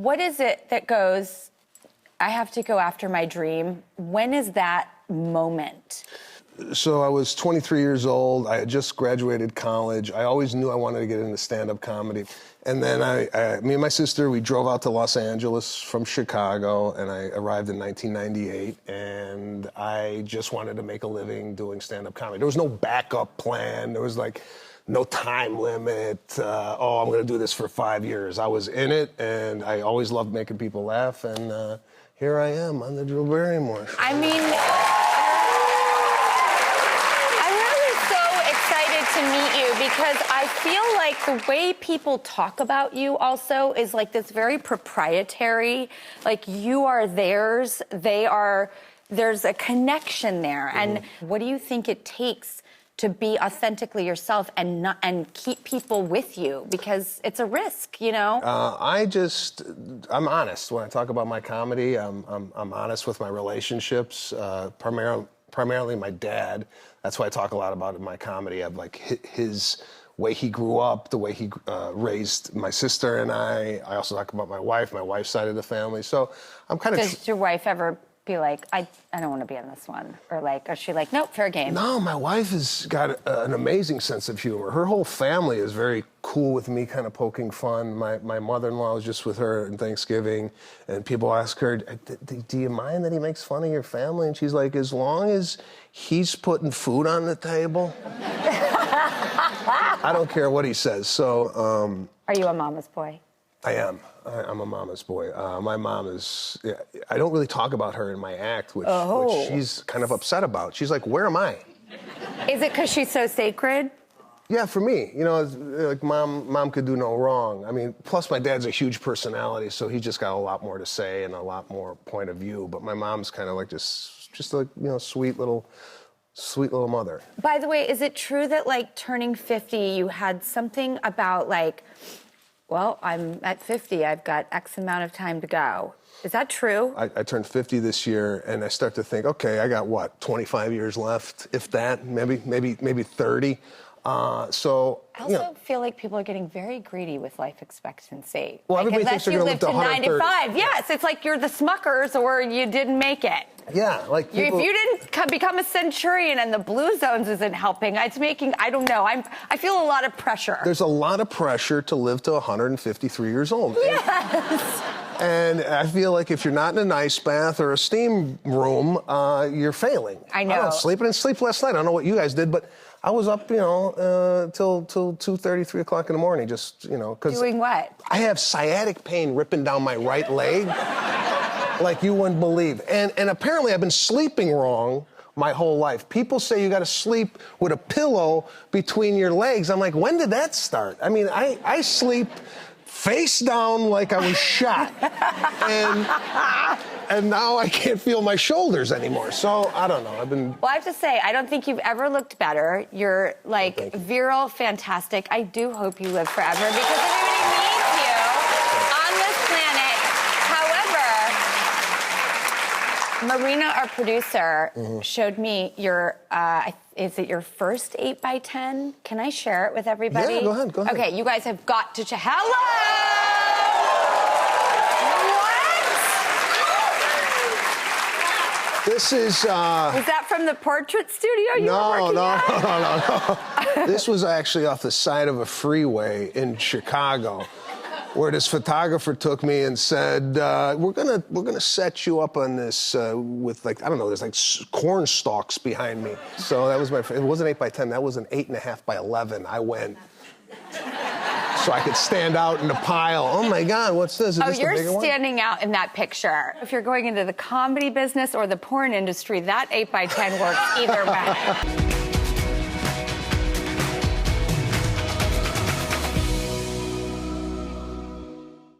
What is it that goes, I have to go after my dream? When is that moment? So I was 23 years old. I had just graduated college. I always knew I wanted to get into stand-up comedy. And then me and my sister, we drove out to Los Angeles from Chicago, and I arrived in 1998, and I just wanted to make a living doing stand-up comedy. There was no backup plan. There was like no time limit. I'm going to do this for 5 years. I was in it, and I always loved making people laugh, and here I am on the Drew Barrymore Show. I mean, to meet you, because I feel like the way people talk about you also is like this very proprietary, like you are theirs, there's a connection there. And what do you think it takes to be authentically yourself and keep people with you? Because it's a risk, you know? I'm honest when I talk about my comedy. I'm honest with my relationships, primarily my dad. That's why I talk a lot about it in my comedy. I've like his way he grew up, the way he raised my sister and I. I also talk about my wife's side of the family. So I'm kind of... Does your wife ever be like, I don't want to be on this one? Or like, is she like, nope, fair game? No, my wife has got an amazing sense of humor. Her whole family is very cool with me kind of poking fun. My mother-in-law was just with her on Thanksgiving, and people ask her, do you mind that he makes fun of your family? And she's like, as long as he's putting food on the table, I don't care what he says. So, are you a mama's boy? I am. I'm a mama's boy. My mom is... Yeah, I don't really talk about her in my act, which she's kind of upset about. She's like, where am I? Is it because she's so sacred? Yeah, for me. You know, like mom could do no wrong. I mean, plus my dad's a huge personality, so he just got a lot more to say and a lot more point of view. But my mom's kind of like just like, you know, sweet little mother. By the way, is it true that, like, turning 50, you had something about, like, well, I'm at 50, I've got X amount of time to go? Is that true? I turned 50 this year, and I start to think, okay, I got, 25 years left, if that, maybe 30. I also feel like people are getting very greedy with life expectancy. Well, everybody thinks they're going to live to 130. 95. Yes, it's like you're the Smuckers or you didn't make it. Yeah, like people... If you didn't become a centurion and the blue zones isn't helping, it's making, I don't know, I feel a lot of pressure. There's a lot of pressure to live to 153 years old. Yes. And I feel like if you're not in an ice bath or a steam room, you're failing. I know. I didn't sleep last night. I don't know what you guys did, but I was up, till 2:30, 3 o'clock in the morning, just, because... Doing what? I have sciatic pain ripping down my right leg, like you wouldn't believe. And apparently I've been sleeping wrong my whole life. People say you got to sleep with a pillow between your legs. I'm like, when did that start? I mean, I sleep face down like I was shot. And now I can't feel my shoulders anymore. So, I don't know. Well, I have to say, I don't think you've ever looked better. You're, like, virile, fantastic. I do hope you live forever because everybody needs you on this planet. However, Marina, our producer, showed me your, is it your first 8x10? Can I share it with everybody? Yeah, go ahead. Okay, you guys have got to check. Hello! This is... Was that from the portrait studio you were working at? No. This was actually off the side of a freeway in Chicago, where this photographer took me and said, we're gonna set you up on this with, like, I don't know, there's like corn stalks behind me. So that was it wasn't 8x10, that was an 8.5x11. I went so I could stand out in the pile. Oh my God, what's this? Is this the bigger you're one? standing out in that picture. If you're going into the comedy business or the porn industry, that 8x10 works either way.